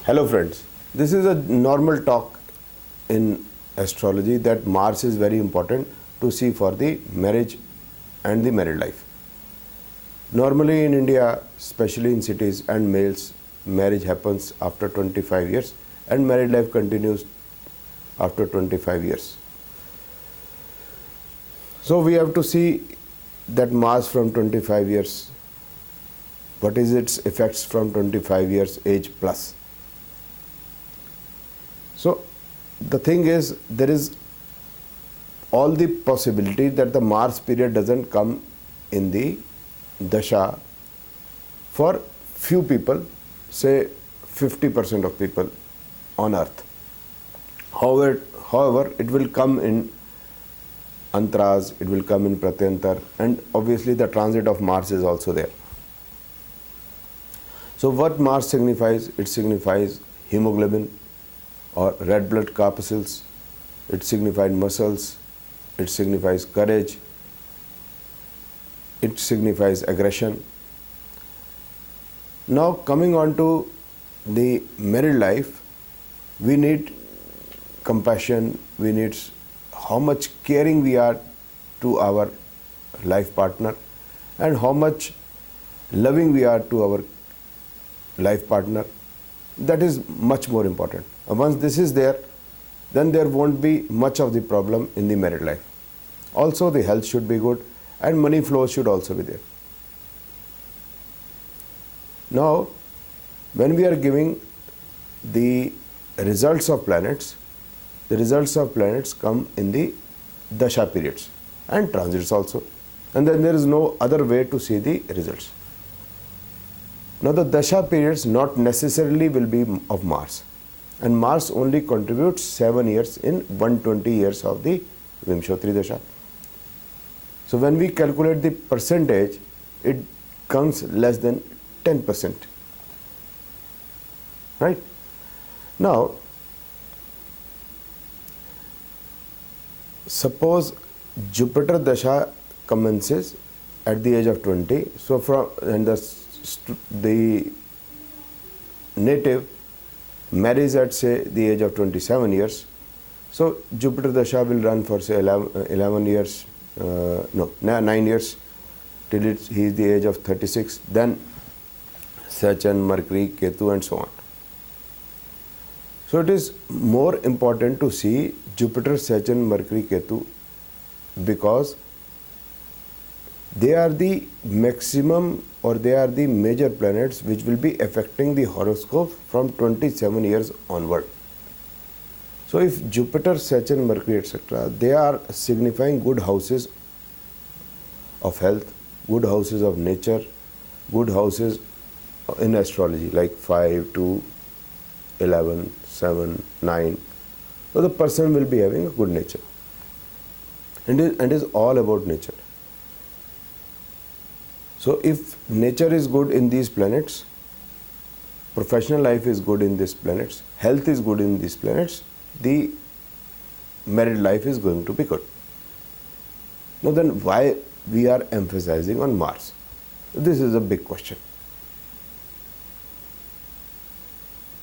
Hello friends, this is a normal talk in astrology that Mars is very important to see for the marriage and the married life. Normally in India, especially in cities and males, marriage happens after 25 years and married life continues after 25 years. So we have to see that Mars from 25 years, what is its effects from 25 years age plus. So the thing is, there is all the possibility that the Mars period doesn't come in the dasha for few people, say 50% of people on earth. However, it will come in antras, it will come in pratyantar, and obviously the transit of Mars is also there. So what Mars signifies? It signifies hemoglobin or red blood corpuscles, it signifies muscles, it signifies courage, it signifies aggression. Now coming on to the married life, we need compassion, we need how much caring we are to our life partner and how much loving we are to our life partner. That is much more important. Once this is there, then there won't be much of the problem in the married life. Also, the health should be good and money flow should also be there. Now, when we are giving the results of planets, the results of planets come in the dasha periods and transits also. And then there is no other way to see the results. Now the dasha periods not necessarily will be of Mars, and Mars only contributes 7 years in 120 years of the Vimshotri dasha. So when we calculate the percentage, it comes less than 10%. Right? Now, suppose Jupiter dasha commences at the age of 20, so the native marries at say the age of 27 years. So Jupiter dasha will run for say 11 years, 9 years till he is the age of 36. Then Saturn, Mercury, Ketu and so on. So it is more important to see Jupiter, Saturn, Mercury, Ketu because they are the maximum or they are the major planets which will be affecting the horoscope from 27 years onward. So if Jupiter, Saturn, Mercury, etc., they are signifying good houses of health, good houses of nature, good houses in astrology like 5, 2, 11, 7, 9. So the person will be having a good nature. And it is all about nature. So if nature is good in these planets, professional life is good in these planets, health is good in these planets, the married life is going to be good. Now then why we are emphasizing on Mars? This is a big question.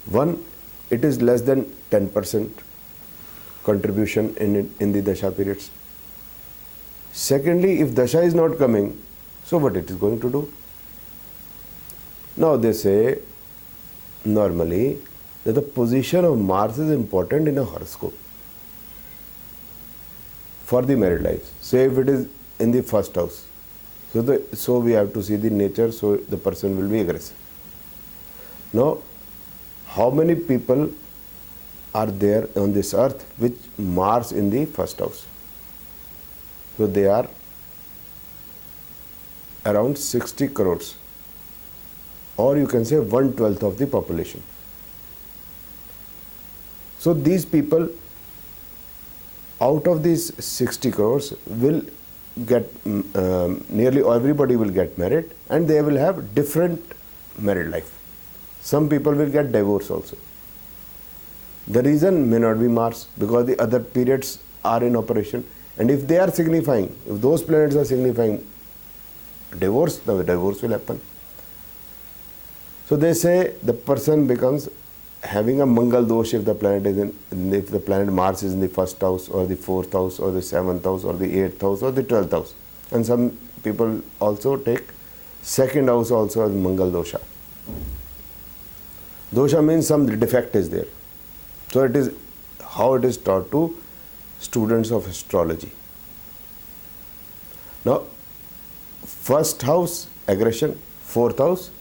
One, it is less than 10% contribution in the dasha periods. Secondly, if dasha is not coming, so what it is going to do? Now they say normally that the position of Mars is important in a horoscope for the married life. Say if it is in the first house, so we have to see the nature, so the person will be aggressive. Now, how many people are there on this earth with Mars in the first house? So they are around 60 crores, or you can say 1/12 of the population. So these people, out of these 60 crores, will get nearly everybody will get married, and they will have different married life. Some people will get divorce also. The reason may not be Mars, because the other periods are in operation, and if they are signifying, if those planets are signifying divorce, the divorce will happen. So they say the person becomes having a Mangal dosh if the planet is if the planet Mars is in the first house or the fourth house or the seventh house or the eighth house or the 12th house. And some people also take second house also as Mangal dosha. Dosha means some defect is there. So it is how it is taught to students of astrology. Now, first house, aggression, fourth house,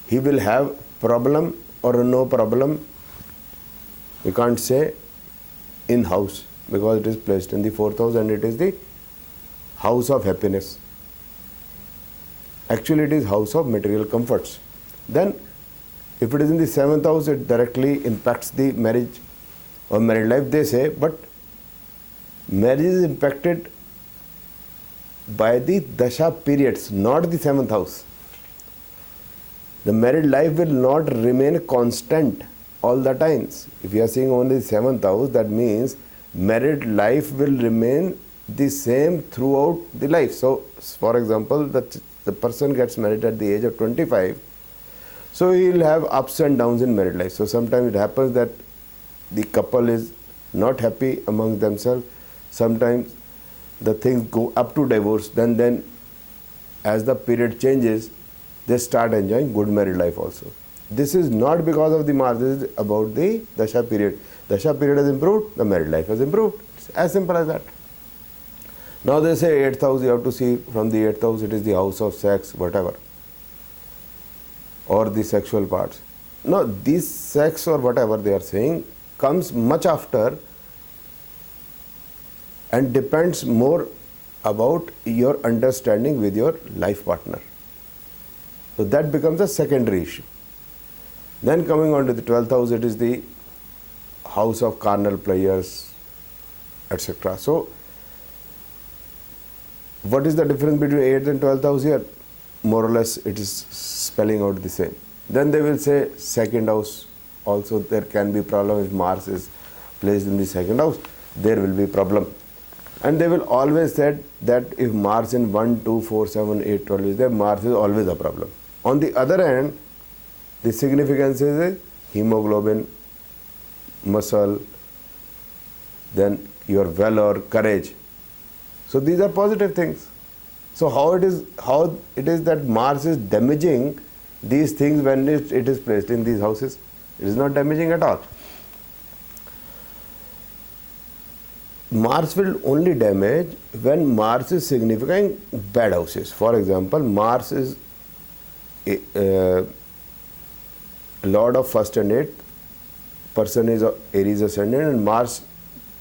he will have problem or no problem. We can't say in house because it is placed in the fourth house and it is the house of happiness. Actually, it is house of material comforts. Then, if it is in the seventh house, it directly impacts the marriage or married life, they say, but marriage is impacted by the dasha periods, not the seventh house. The married life will not remain constant all the times. If you are seeing only the seventh house, that means married life will remain the same throughout the life. So, for example, the person gets married at the age of 25, so he will have ups and downs in married life. So, sometimes it happens that the couple is not happy among themselves. Sometimes the things go up to divorce. Then as the period changes, they start enjoying good married life also. This is not because of the Mars, this is about the Dasha period. Dasha period has improved, the married life has improved. It's as simple as that. Now they say 8th house, you have to see from the 8th house, it is the house of sex, whatever, or the sexual parts. Now this sex or whatever they are saying comes much after and depends more about your understanding with your life partner. So that becomes a secondary issue. Then coming on to the 12th house, it is the house of carnal pleasures, etc. So what is the difference between 8th and 12th house here? More or less it is spelling out the same. Then they will say second house also there can be problem. If Mars is placed in the second house, there will be problem. And they will always say that if Mars in 1, 2, 4, 7, 8, 12 is there, Mars is always a problem. On the other hand, the significance is hemoglobin, muscle, then your valor, courage. So these are positive things. So how it is that Mars is damaging these things when it is placed in these houses? It is not damaging at all. Mars will only damage when Mars is signifying bad houses. For example, Mars is Lord of first and eighth, person is Aries ascendant, and Mars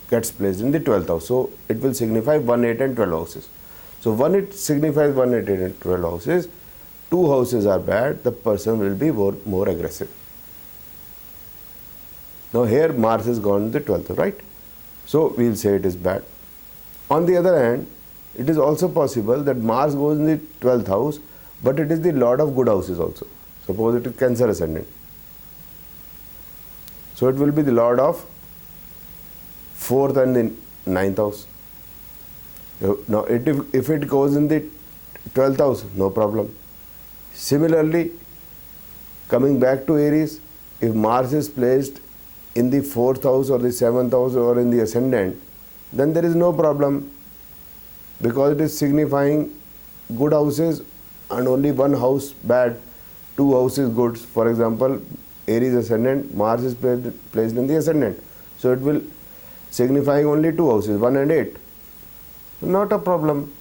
gets placed in the 12th house. So it will signify 1, 8 and 12 houses. So when it signifies 1, 8 and 12 houses, 2 houses are bad, the person will be more aggressive. Now here Mars has gone in the 12th, right? So we will say it is bad. On the other hand, it is also possible that Mars goes in the 12th house, but it is the Lord of good houses also. Suppose it is Cancer ascendant. So it will be the Lord of 4th and the 9th house. Now if it goes in the 12th house, no problem. Similarly, coming back to Aries, if Mars is placed in the 4th house or the 7th house or in the ascendant, then there is no problem because it is signifying good houses and only one house bad, 2 houses good. For example, Aries ascendant, Mars is placed in the ascendant. So it will signify only 2 houses, 1 and 8. Not a problem.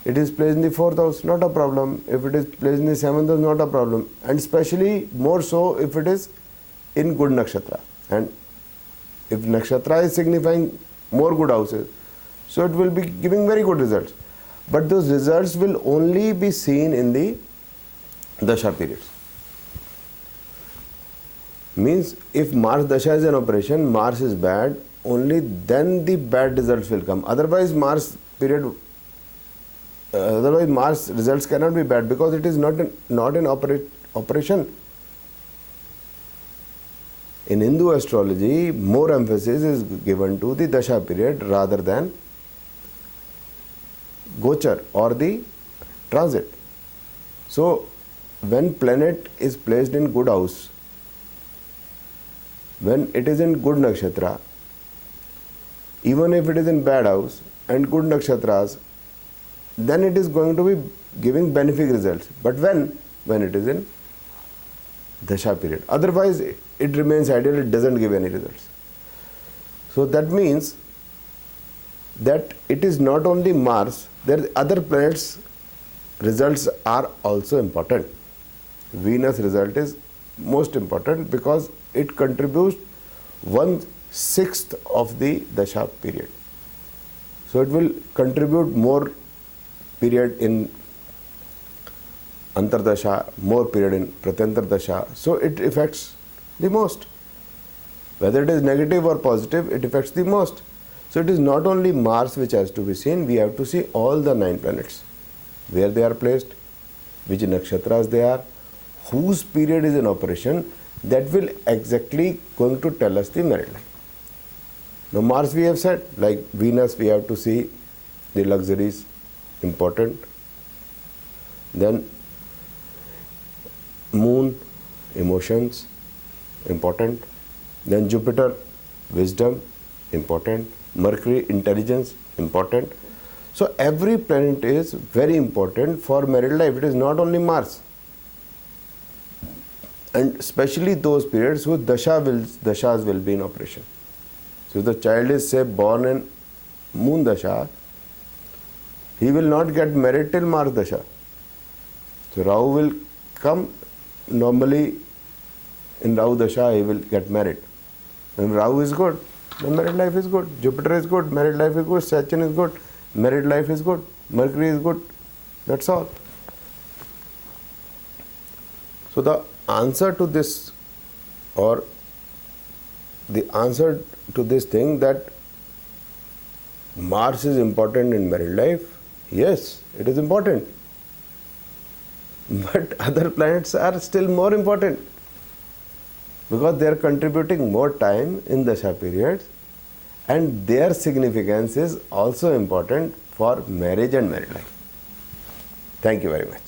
It is placed in the 4th house, not a problem. If it is placed in the 7th house, not a problem. And especially more so if it is in good nakshatra. And if nakshatra is signifying more good houses, so it will be giving very good results. But those results will only be seen in the dasha periods. Means if Mars dasha is an operation, Mars is bad, only then the bad results will come. Otherwise Mars results cannot be bad because it is not an operation. In Hindu astrology, more emphasis is given to the dasha period rather than gochar or the transit. So when planet is placed in good house, when it is in good nakshatra, even if it is in bad house and good nakshatras, then it is going to be giving benefic results. But when it is in dasha period, otherwise it remains ideal, it doesn't give any results. So that means that it is not only Mars, there are other planets results are also important. Venus result is most important because it contributes 1/6 of the dasha period. So it will contribute more period in Antardasha, more period in Pratyantardasha. So it affects the most. Whether it is negative or positive, it affects the most. So it is not only Mars which has to be seen, we have to see all the 9 planets. Where they are placed, which nakshatras they are, whose period is in operation, that will exactly going to tell us the married life. Now Mars we have said, like Venus we have to see the luxuries, important. Then Moon, emotions, important. Then Jupiter, wisdom, important. Mercury, intelligence, important. So every planet is very important for married life. It is not only Mars. And especially those periods whose dashas will be in operation. So if the child is say born in Moon Dasha, he will not get married till Mars Dasha. So Rahu will come, normally in Rahu Dasha he will get married. When Rahu is good, then married life is good. Jupiter is good, married life is good. Saturn is good, married life is good. Mercury is good. That's all. So the answer to this, or the answer to this thing that Mars is important in married life, yes, it is important. But other planets are still more important because they are contributing more time in dasha periods, and their significance is also important for marriage and married life. Thank you very much.